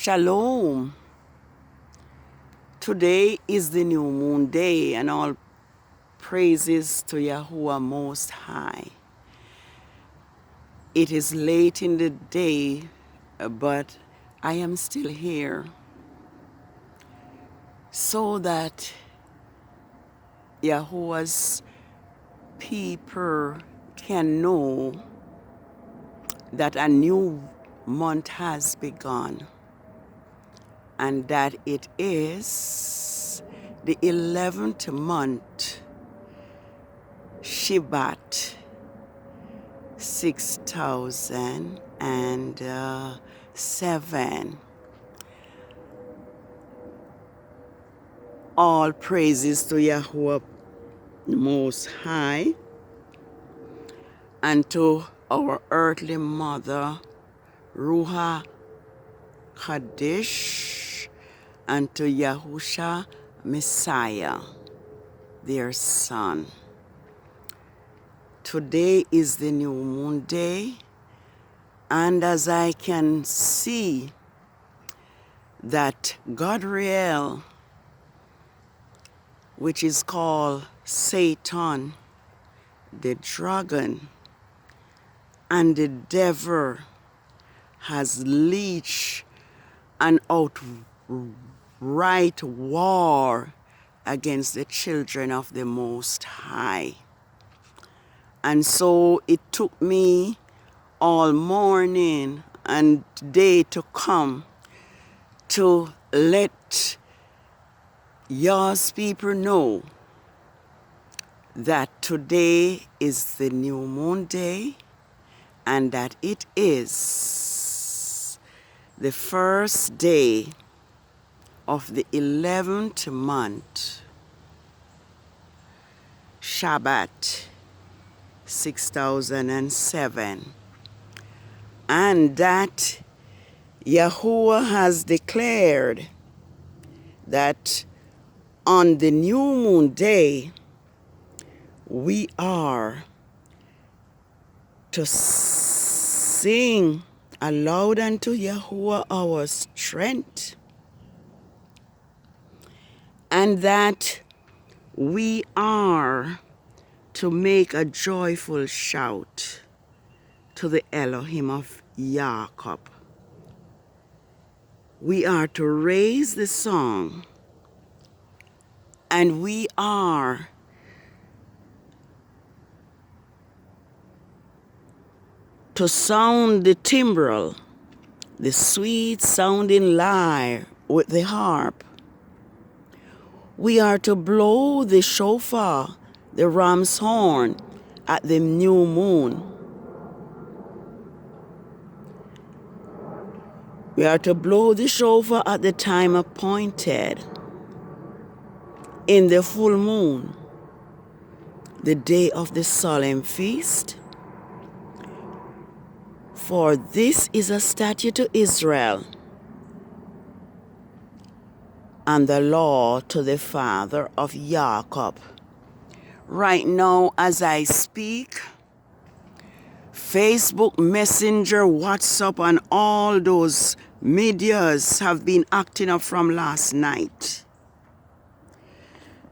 Shalom. Today is the new moon day, and all praises to Yahuwah Most High. It is late in the day, but I am still here so that Yahuwah's people can know that a new month has begun, and that it is the 11th month, SHEBAT 6007. All praises to Yahuwah Most High, and to our earthly mother, Ruha Kadesh, and to Yahusha Messiah, their son. Today is the new moon day, and as I can see that Godriel, which is called Satan, the dragon, and the devil, has leashed an outright war against the children of the Most High. And so it took me all morning and day to come to let Yah's people know that today is the new moon day, and that it is the first day of the 11th month, Shabbat 6007, and that Yahuwah has declared that on the new moon day we are to sing aloud unto Yahuwah our strength, and that we are to make a joyful shout to the Elohim of Jacob. We are to raise the song, and we are to sound the timbrel, the sweet sounding lyre with the harp. We are to blow the shofar, the ram's horn, at the new moon. We are to blow the shofar at the time appointed, in the full moon, the day of the solemn feast. For this is a statute to Israel, and the law to the father of Jacob. Right now, as I speak, Facebook, Messenger, WhatsApp, and all those medias have been acting up from last night,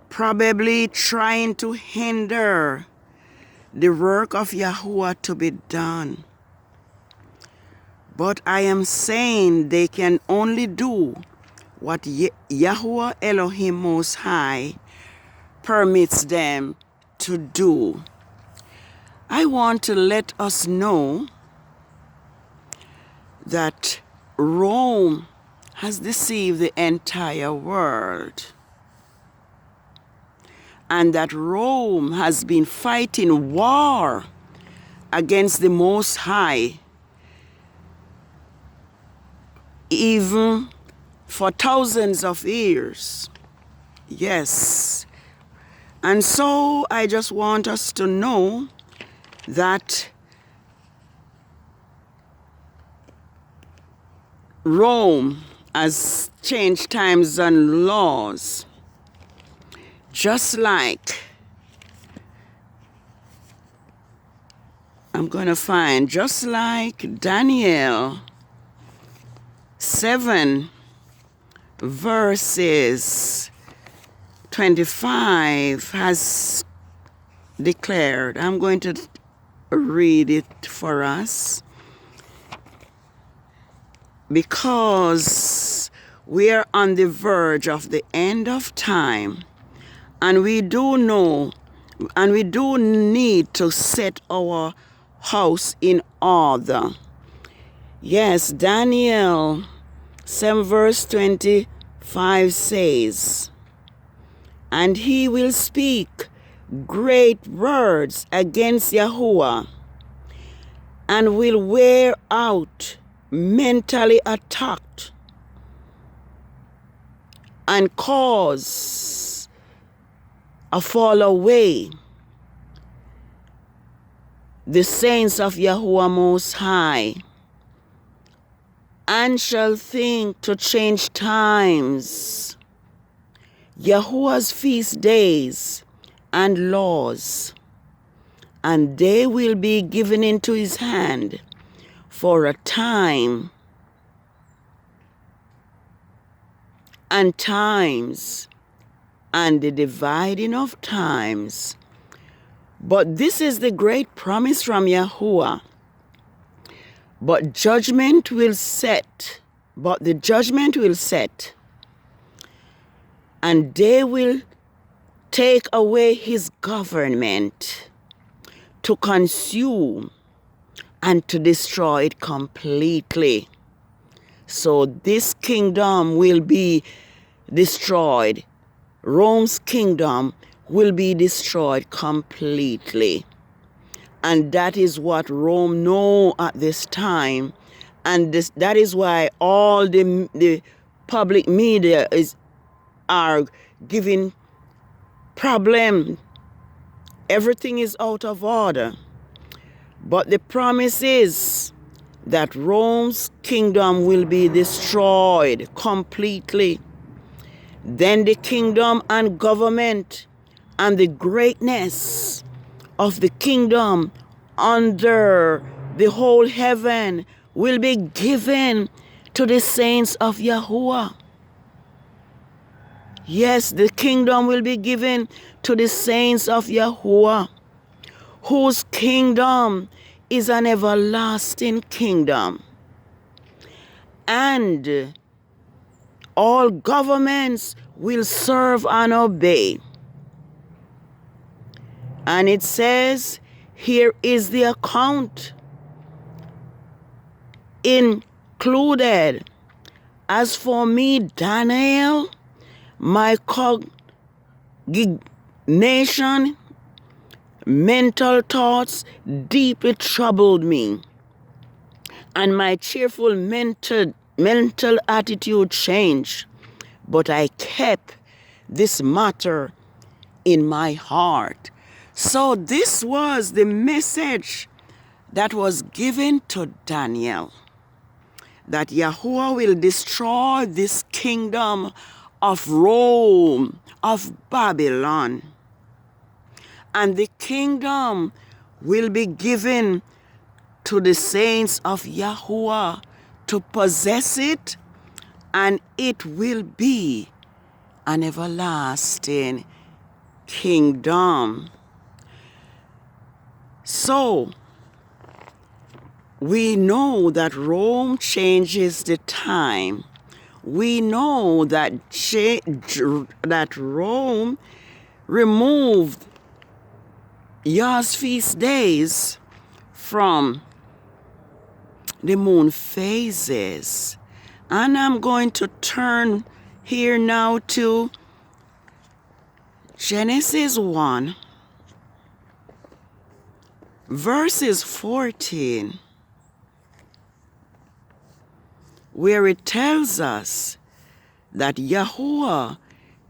probably trying to hinder the work of Yahuwah to be done. But I am saying they can only do what Yahuwah Elohim Most High permits them to do. I want to let us know that Rome has deceived the entire world, and that Rome has been fighting war against the Most High even for thousands of years. Yes. And so I just want us to know that Rome has changed times and laws, just like I'm going to find, just like Daniel 7 verses 25 has declared. I'm going to read it for us because we are on the verge of the end of time, and we do know and we do need to set our house in order. Yes, Daniel 7 verse 25 says, "And he will speak great words against Yahuwah, and will wear out mentally attacked, and cause a fall away the saints of Yahuwah Most High, and shall think to change times, Yahuwah's feast days and laws, and they will be given into his hand for a time and times and the dividing of times." But this is the great promise from Yahuwah. But the judgment will set, and they will take away his government to consume and to destroy it completely. So this kingdom will be destroyed. Rome's kingdom will be destroyed completely. And that is what Rome know at this time. And that is why all the public media are giving problem. Everything is out of order. But the promise is that Rome's kingdom will be destroyed completely. Then the kingdom and government and the greatness of the kingdom under the whole heaven will be given to the saints of Yahuwah. Yes, the kingdom will be given to the saints of Yahuwah, whose kingdom is an everlasting kingdom. And all governments will serve and obey. And it says, here is the account included. As for me, Daniel, my cognition, mental thoughts deeply troubled me, and my cheerful mental attitude changed. But I kept this matter in my heart. So this was the message that was given to Daniel, that Yahuwah will destroy this kingdom of Rome, of Babylon. And the kingdom will be given to the saints of Yahuwah to possess it, and it will be an everlasting kingdom. So, we know that Rome changes the time. We know that Rome removed YAH's feast days from the moon phases. And I'm going to turn here now to Genesis 1, verses 14, where it tells us that Yahuwah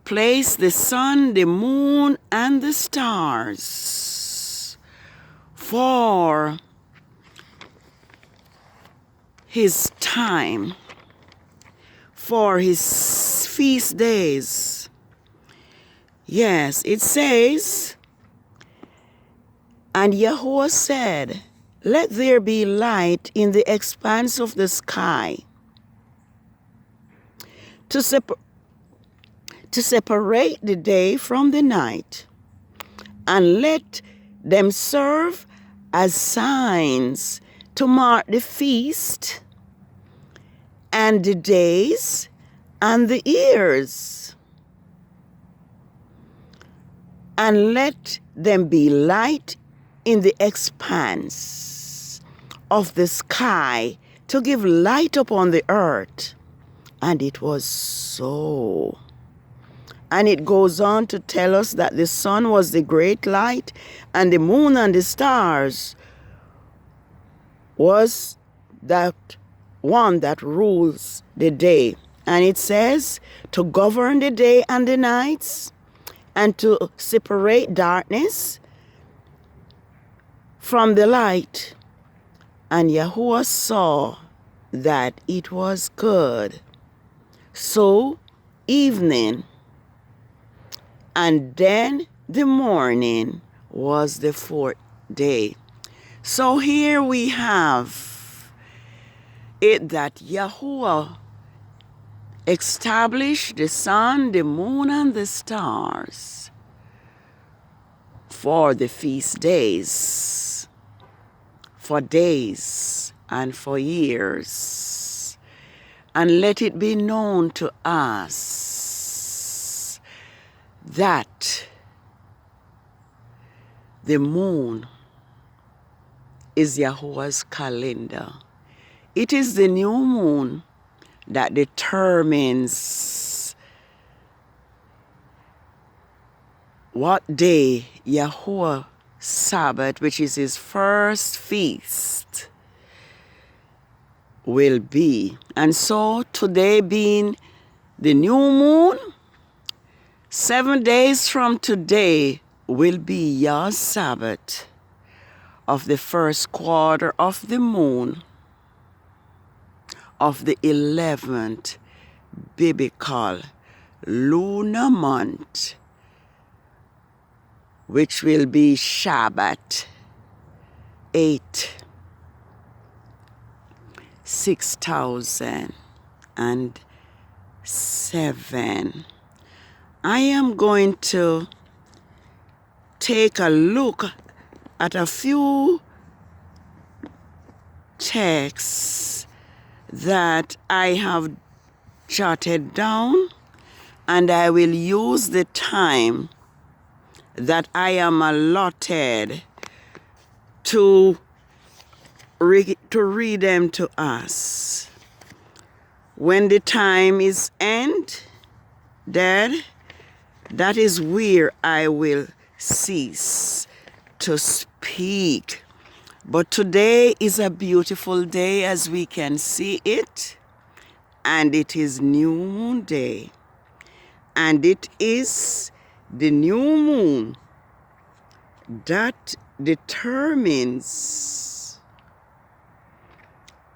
placed the sun, the moon, and the stars for his time, for his feast days. Yes, it says, and Yahuwah said, let there be light in the expanse of the sky, to separate the day from the night, and let them serve as signs to mark the feast and the days and the years. And let them be light in the expanse of the sky to give light upon the earth. And it was so. And it goes on to tell us that the sun was the great light, and the moon and the stars was that one that rules the day. And it says to govern the day and the nights, and to separate darkness from the light. And Yahuwah saw that it was good. So evening and then the morning was the fourth day. So here we have it that Yahuwah established the sun, the moon, and the stars for the feast days, for days and for years. And let it be known to us that the moon is Yahuwah's calendar. It is the new moon that determines what day Yahuwah Sabbath, which is his first feast, will be. And so today being the new moon, 7 days from today will be YAH Sabbath of the first quarter of the moon of the 11th biblical lunar month, which will be SHEBAT 6007. I am going to take a look at a few texts that I have jotted down, and I will use the time that I am allotted to read them to us. When the time is ended, that is where I will cease to speak. But today is a beautiful day, as we can see it, and it is new moon day, and it is the new moon that determines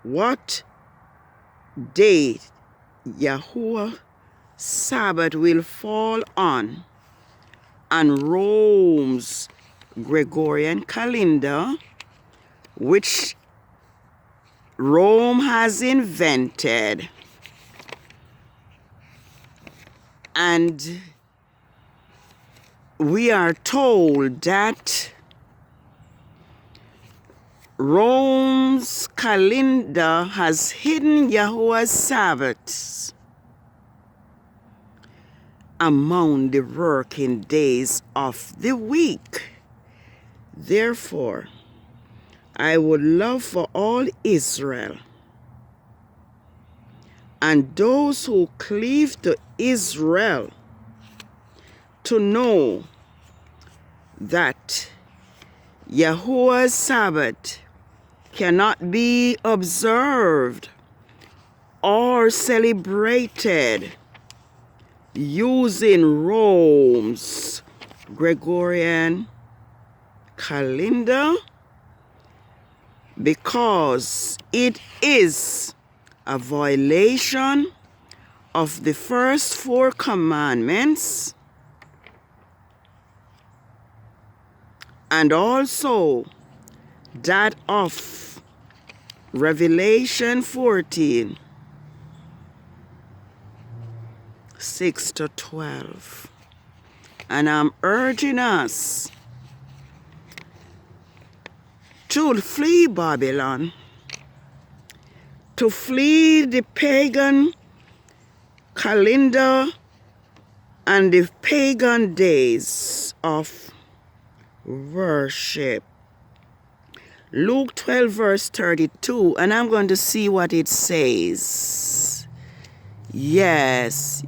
what day Yahuwah Sabbath will fall on Rome's Gregorian calendar, which Rome has invented. And we are told that Rome's calendar has hidden Yahuwah's Sabbaths among the working days of the week. Therefore, I would love for all Israel and those who cleave to Israel to know that Yahuwah's Sabbath cannot be observed or celebrated using Rome's Gregorian calendar, because it is a violation of the first 4 commandments, and also that of Revelation 14. 6 to 12. And I'm urging us to flee Babylon, to flee the pagan calendar and the pagan days of worship. Luke 12 verse 32, and I'm going to see what it says. Yes,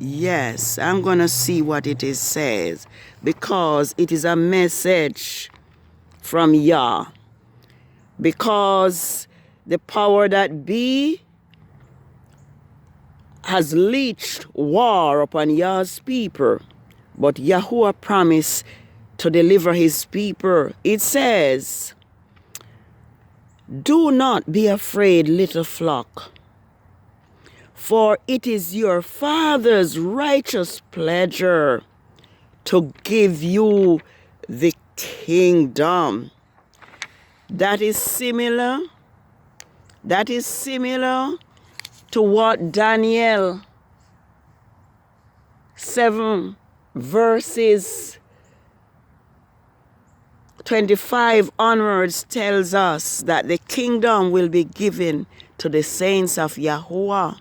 I'm going to see what it says, because it is a message from YAH. Because the power that be has leached war upon YAH's people, but Yahuwah promised to deliver his people. It says, "Do not be afraid, little flock, for it is your Father's righteous pleasure to give you the kingdom." That is similar to what Daniel 7 verses 25 onwards tells us, that the kingdom will be given to the saints of Yahuwah.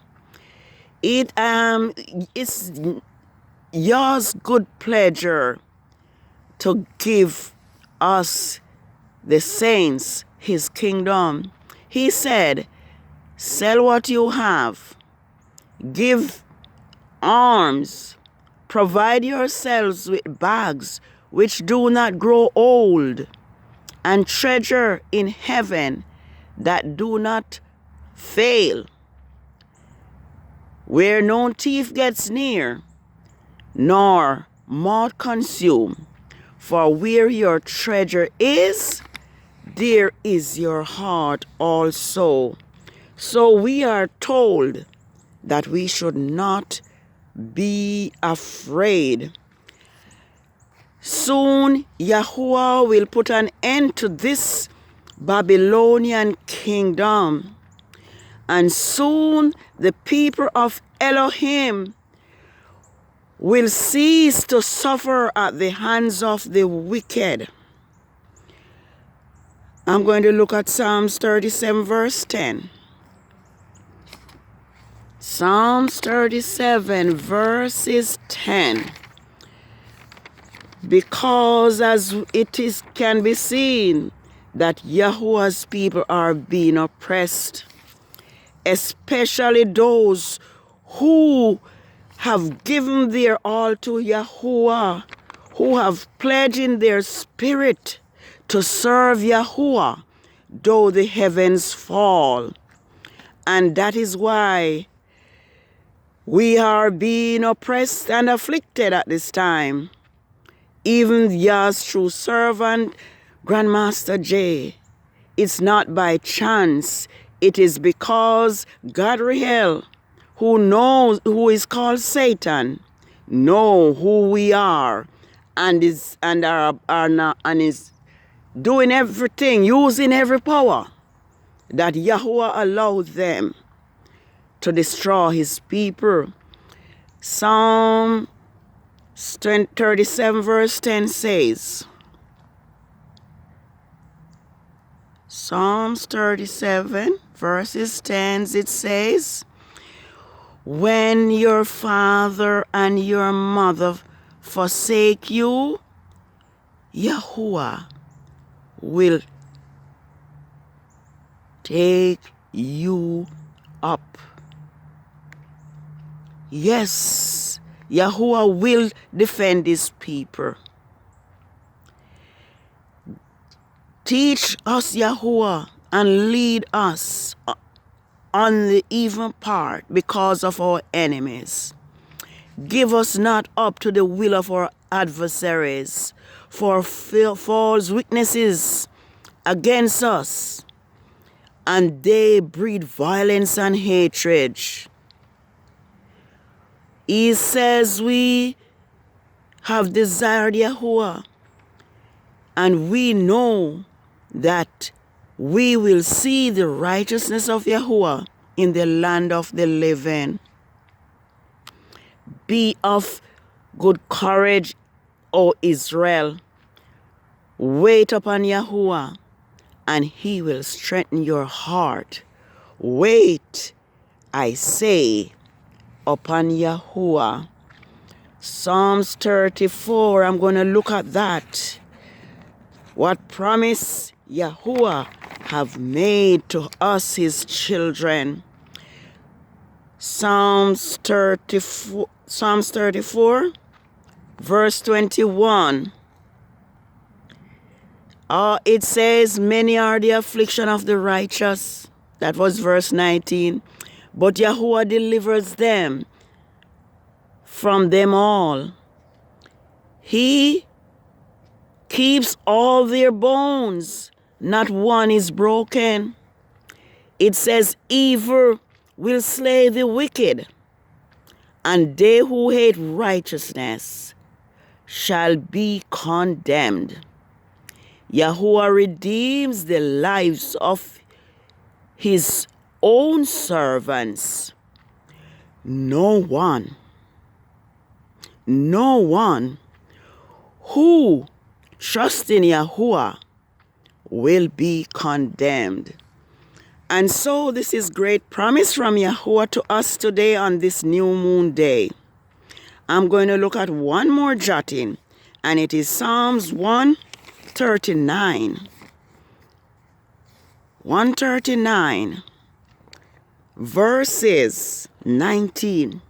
It's Yah's good pleasure to give us, the saints, his kingdom. He said, "Sell what you have, give alms, provide yourselves with bags which do not grow old, and treasure in heaven that do not fail, where no thief gets near, nor moth consume. For where your treasure is, there is your heart also." So we are told that we should not be afraid. Soon Yahuwah will put an end to this Babylonian kingdom, and soon the people of Elohim will cease to suffer at the hands of the wicked. I'm going to look at Psalms 37 verse 10. Psalms 37 verses 10. Because as it can be seen that Yahuwah's people are being oppressed, especially those who have given their all to Yahuwah, who have pledged in their spirit to serve Yahuwah, though the heavens fall. And that is why we are being oppressed and afflicted at this time. Even Yah's true servant, Grandmaster J, it's not by chance. It is because Gadriel, who is called Satan, know who we are, and is doing everything, using every power that Yahuwah allowed them to destroy his people. Psalm 37 verse 10 says, Psalms 37 verses 10, it says, "When your father and your mother forsake you, Yahuwah will take you up." Yes, Yahuwah will defend his people. Teach us, Yahuwah, and lead us on the even part because of our enemies. Give us not up to the will of our adversaries, for false witnesses against us, and they breed violence and hatred. He says we have desired Yahuwah, and we know that we will see the righteousness of Yahuwah in the land of the living. Be of good courage, O Israel. Wait upon Yahuwah, and he will strengthen your heart. Wait, I say, upon Yahuwah. Psalms 34, I'm going to look at that. What promise Yahuwah have made to us, his children. Psalms 34, verse 21. It says, many are the affliction of the righteous. That was verse 19. But Yahuwah delivers them from them all. He keeps all their bones. Not one is broken. It says, evil will slay the wicked, and they who hate righteousness shall be condemned. Yahuwah redeems the lives of his own servants. No one who trusts in Yahuwah will be condemned. And so this is great promise from Yahuwah to us today on this new moon day. I'm going to look at one more jotting, and it is Psalms 139. 139, verses 19.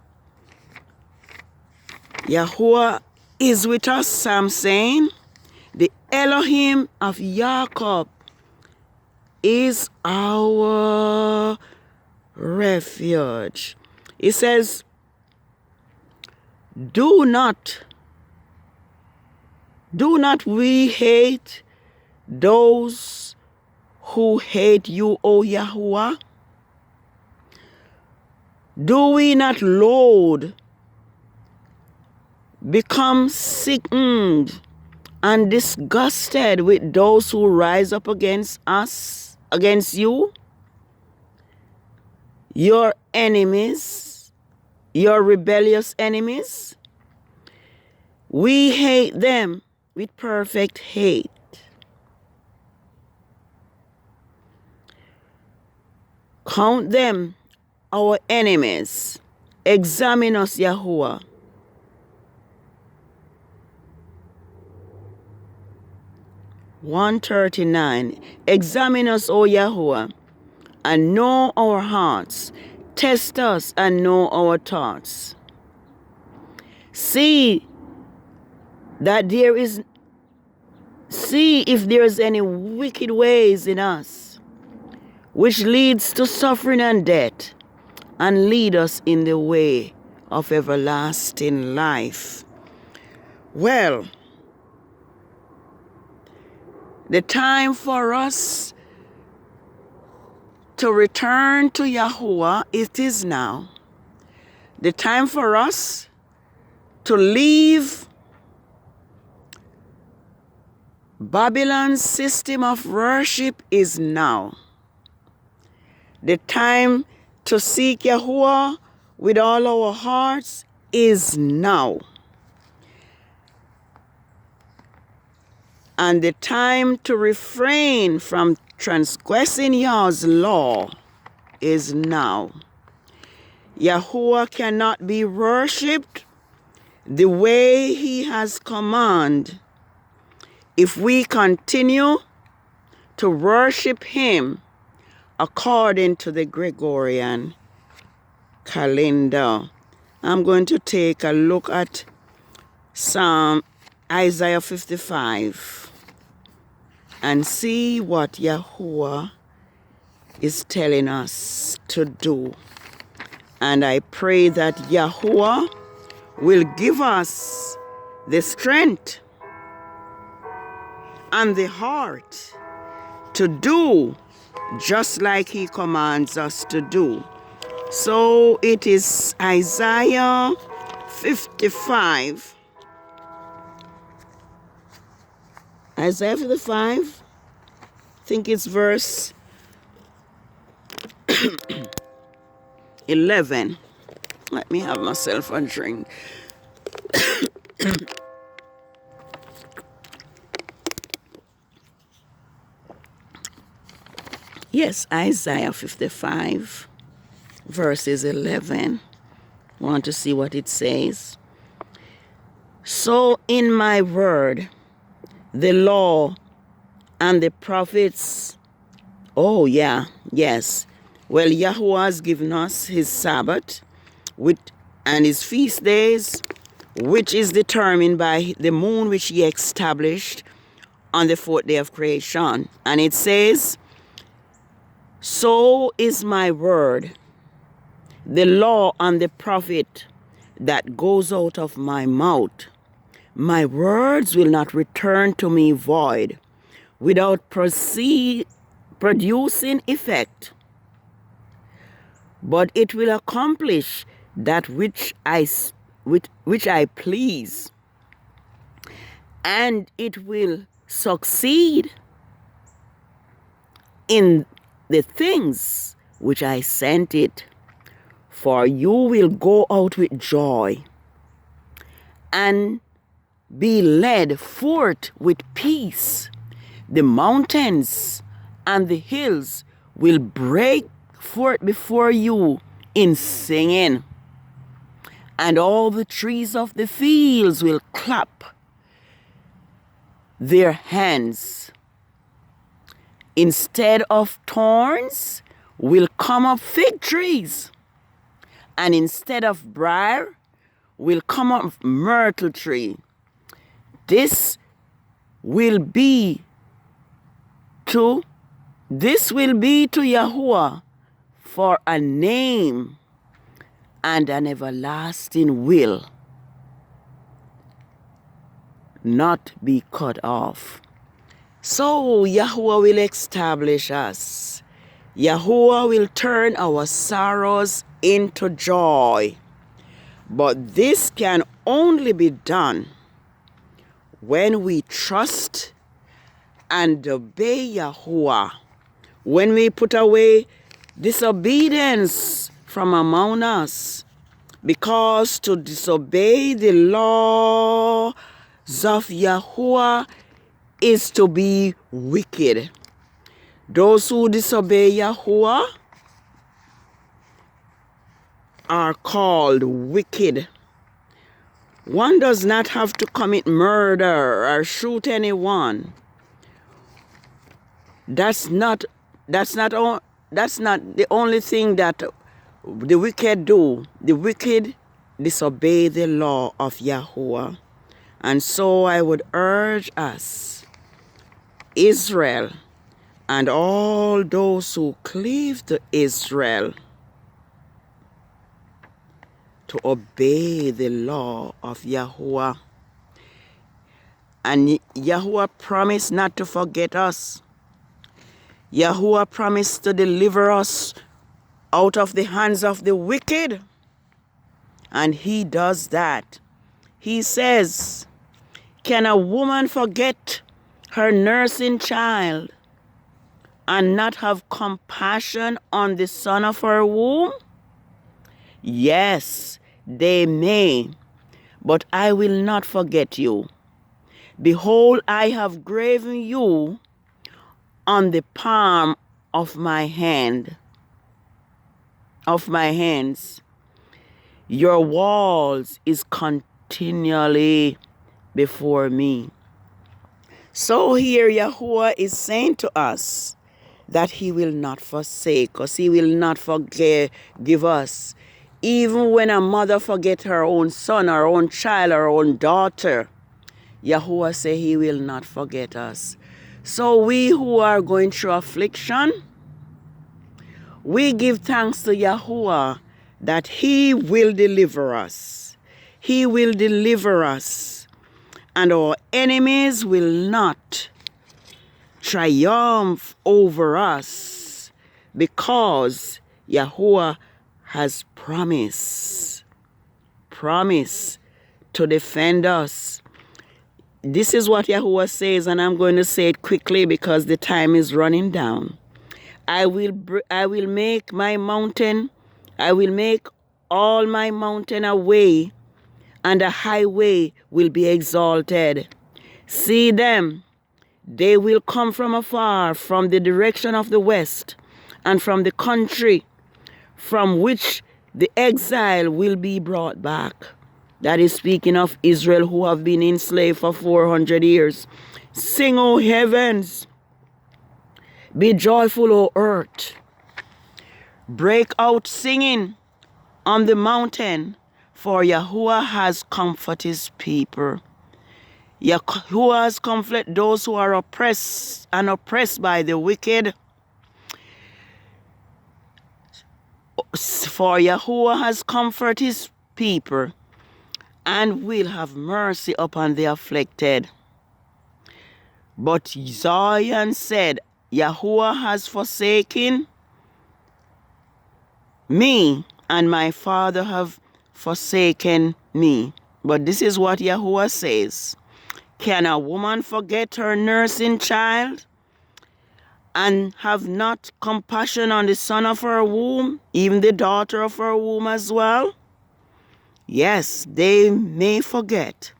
Yahuwah is with us, Psalm saying, the Elohim of Jacob is our refuge. It says, do not we hate those who hate you, O Yahuwah? Do we not, Lord, become sickened and disgusted with those who rise up against us, against you? Your enemies, your rebellious enemies? We hate them with perfect hate. Count them our enemies. Examine us, Yahuwah. (139) Examine us, O Yahuwah, and know our hearts. Test us and know our thoughts. See if there is any wicked ways in us, which leads to suffering and death, and lead us in the way of everlasting life. Well, the time for us to return to Yahuwah, it is now. The time for us to leave Babylon's system of worship is now. The time to seek Yahuwah with all our hearts is now. And the time to refrain from transgressing Yah's law is now. Yahuwah cannot be worshipped the way he has commanded if we continue to worship him according to the Gregorian calendar. I'm going to take a look at Isaiah 55 and see what Yahuwah is telling us to do. And I pray that Yahuwah will give us the strength and the heart to do just like he commands us to do. So it is Isaiah 55. Isaiah 55, I think it's verse 11. Let me have myself a drink. Yes, Isaiah 55, verses 11. Want to see what it says? So in my word, the law and the prophets. Oh, yeah, yes. Well, Yahweh has given us his Sabbath and his feast days, which is determined by the moon which he established on the fourth day of creation. And it says, so is my word, the law and the prophet that goes out of my mouth. My words will not return to me void, without producing effect, but it will accomplish that which I please, and it will succeed in the things which I sent it. For you will go out with joy and be led forth with peace. The mountains and the hills will break forth before you in singing, and all the trees of the fields will clap their hands. Instead of thorns will come up fig trees, and instead of briar will come up myrtle tree. This will be to Yahuwah for a name and an everlasting will not be cut off. So Yahuwah will establish us. Yahuwah will turn our sorrows into joy. But this can only be done when we trust and obey Yahuwah, when we put away disobedience from among us, because to disobey the laws of Yahuwah is to be wicked. Those who disobey Yahuwah are called wicked. One does not have to commit murder or shoot anyone. That's not the only thing that the wicked do. The wicked disobey the law of Yahuwah. And so I would urge us, Israel, and all those who cleave to Israel, to obey the law of Yahuwah. And Yahuwah promised not to forget us. Yahuwah promised to deliver us out of the hands of the wicked. And he does that. He says, can a woman forget her nursing child and not have compassion on the son of her womb? Yes, they may, but I will not forget you. Behold, I have graven you on the palm of my hands. Your walls is continually before me. So here Yahuwah is saying to us that he will not forsake us. He will not forgive us. Even when a mother forgets her own son, her own child, her own daughter, Yahuwah say he will not forget us. So we who are going through affliction, we give thanks to Yahuwah that he will deliver us. He will deliver us. And our enemies will not triumph over us, because Yahuwah has promised to defend us. This is what Yahuwah says, and I'm going to say it quickly because the time is running down. I will make my mountain, I will make all my mountain away, and the highway will be exalted. See them, they will come from afar, from the direction of the west, and from the country from which the exile will be brought back. That is speaking of Israel, who have been enslaved for 400 years. Sing, O heavens, be joyful, O earth. Break out singing on the mountain, for Yahuwah has comforted his people. Yahuwah has comforted those who are oppressed by the wicked. For Yahuwah has comforted his people and will have mercy upon the afflicted. But Zion said, Yahuwah has forsaken me, and my father have forsaken me. But this is what Yahuwah says. Can a woman forget her nursing child and have not compassion on the son of her womb, even the daughter of her womb as well? Yes, they may forget,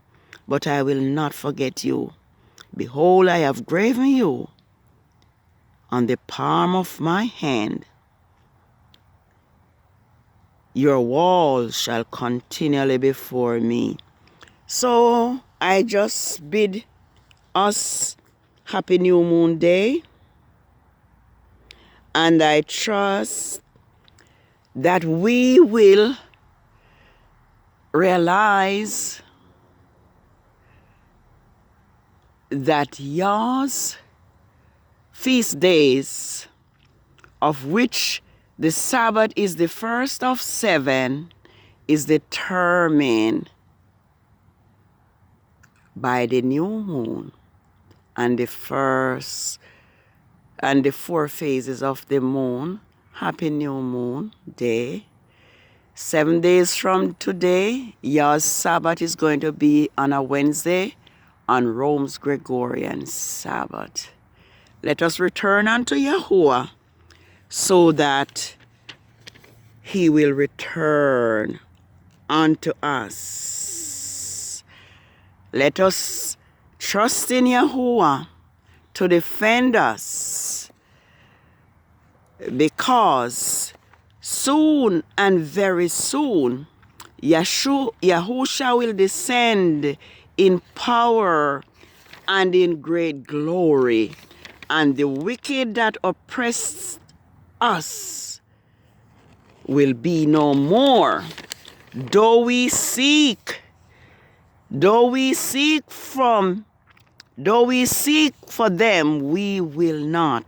but I will not forget you. Behold, I have graven you on the palm of my hand. Your walls shall continually before me. So I just bid us Happy New Moon Day. And I trust that we will realize that YAH's feast days, of which the Sabbath is the first of 7, is determined by the new moon and the 4 phases of the moon. Happy New Moon Day. 7 days from today, YAH's Sabbath is going to be on a Wednesday, on Rome's Gregorian Sabbath. Let us return unto Yahuwah so that he will return unto us. Let us trust in Yahuwah to defend us, because soon and very soon Yahusha will descend in power and in great glory, and the wicked that oppressed us will be no more. Though we seek for them, we will not